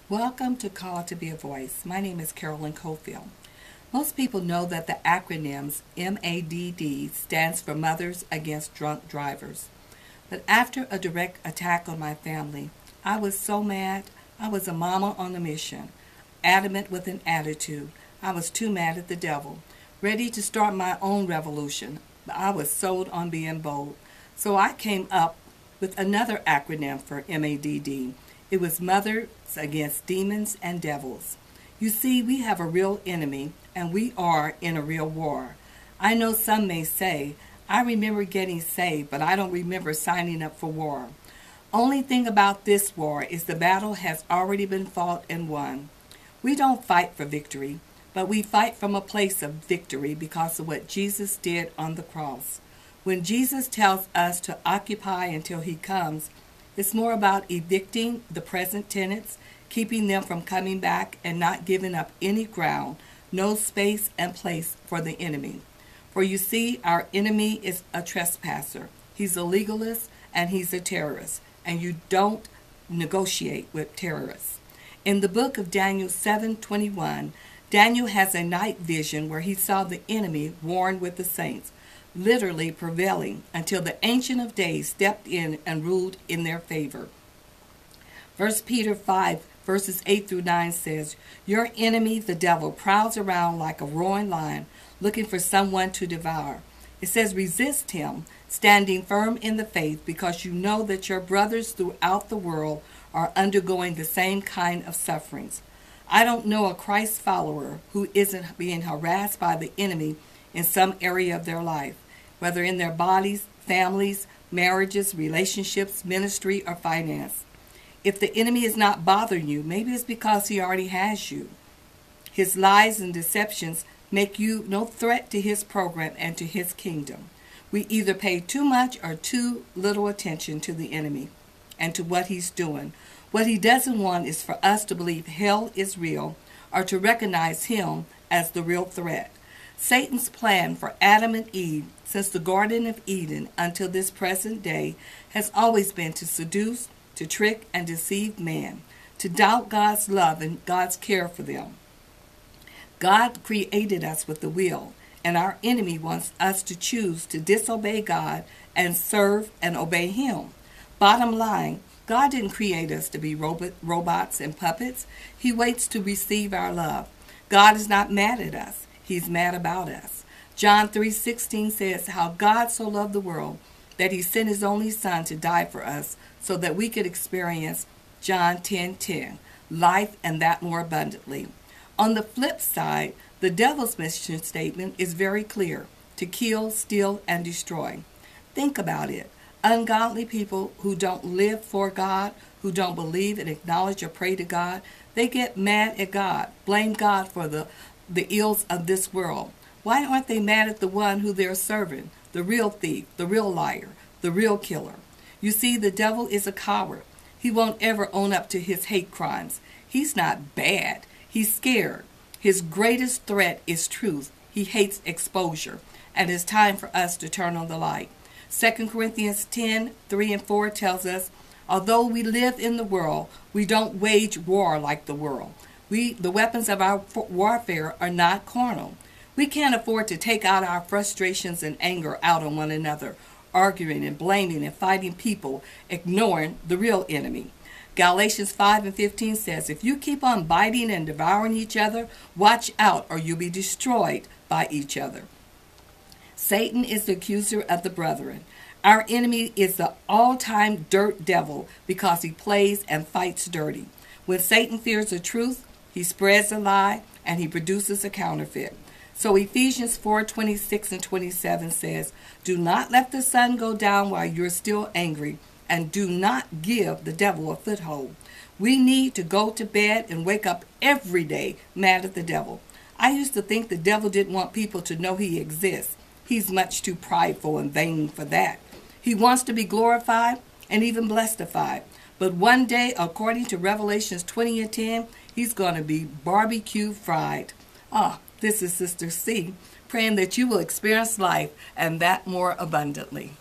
Welcome to Call to Be a Voice. My name is Carolyn Cofield. Most people know that the acronyms MADD stands for Mothers Against Drunk Drivers. But after a direct attack on my family, I was so mad. I was a mama on a mission, adamant with an attitude. I was too mad at the devil, ready to start my own revolution. I was sold on being bold. So I came up with another acronym for MADD. It was Mothers Against Demons and Devils. You see, we have a real enemy, and we are in a real war. I know some may say, I remember getting saved, but I don't remember signing up for war. Only thing about this war is the battle has already been fought and won. We don't fight for victory, but we fight from a place of victory because of what Jesus did on the cross. When Jesus tells us to occupy until he comes, it's more about evicting the present tenants, keeping them from coming back, and not giving up any ground, no space and place for the enemy. For you see, our enemy is a trespasser. He's a legalist and he's a terrorist, and you don't negotiate with terrorists. In the book of Daniel 7:21, Daniel has a night vision where he saw the enemy warring with the saints, literally prevailing until the Ancient of Days stepped in and ruled in their favor. 1 Peter 5, verses 8 through 9 says, Your enemy, the devil, prowls around like a roaring lion, looking for someone to devour. It says, resist him, standing firm in the faith, because you know that your brothers throughout the world are undergoing the same kind of sufferings. I don't know a Christ follower who isn't being harassed by the enemy in some area of their life, whether in their bodies, families, marriages, relationships, ministry, or finance. If the enemy is not bothering you, maybe it's because he already has you. His lies and deceptions make you no threat to his program and to his kingdom. We either pay too much or too little attention to the enemy and to what he's doing. What he doesn't want is for us to believe hell is real or to recognize him as the real threat. Satan's plan for Adam and Eve since the Garden of Eden until this present day has always been to seduce, to trick, and deceive man, to doubt God's love and God's care for them. God created us with the will, and our enemy wants us to choose to disobey God and serve and obey him. Bottom line, God didn't create us to be robots and puppets. He waits to receive our love. God is not mad at us. He's mad about us. John 3:16 says how God so loved the world that he sent his only son to die for us so that we could experience John 10:10, life and that more abundantly. On the flip side, the devil's mission statement is very clear: to kill, steal, and destroy. Think about it. Ungodly people who don't live for God, who don't believe and acknowledge or pray to God, they get mad at God, blame God for the ills of this world. Why aren't they mad at the one who they're serving, the real thief, the real liar, the real killer? You see, the devil is a coward. He won't ever own up to his hate crimes. He's not bad. He's scared. His greatest threat is truth. He hates exposure. And it's time for us to turn on the light. 2 Corinthians 10:3-4 tells us, although we live in the world, we don't wage war like the world. The weapons of our warfare are not carnal. We can't afford to take out our frustrations and anger out on one another, arguing and blaming and fighting people, ignoring the real enemy. Galatians 5:15 says, if you keep on biting and devouring each other, watch out or you'll be destroyed by each other. Satan is the accuser of the brethren. Our enemy is the all-time dirt devil because he plays and fights dirty. When Satan fears the truth, he spreads a lie and he produces a counterfeit. So Ephesians 4:26-27 says, do not let the sun go down while you're still angry, and do not give the devil a foothold. We need to go to bed and wake up every day mad at the devil. I used to think the devil didn't want people to know he exists. He's much too prideful and vain for that. He wants to be glorified and even blessified. But one day, according to Revelations 20:10, he's going to be barbecue fried. This is Sister C, praying that you will experience life and that more abundantly.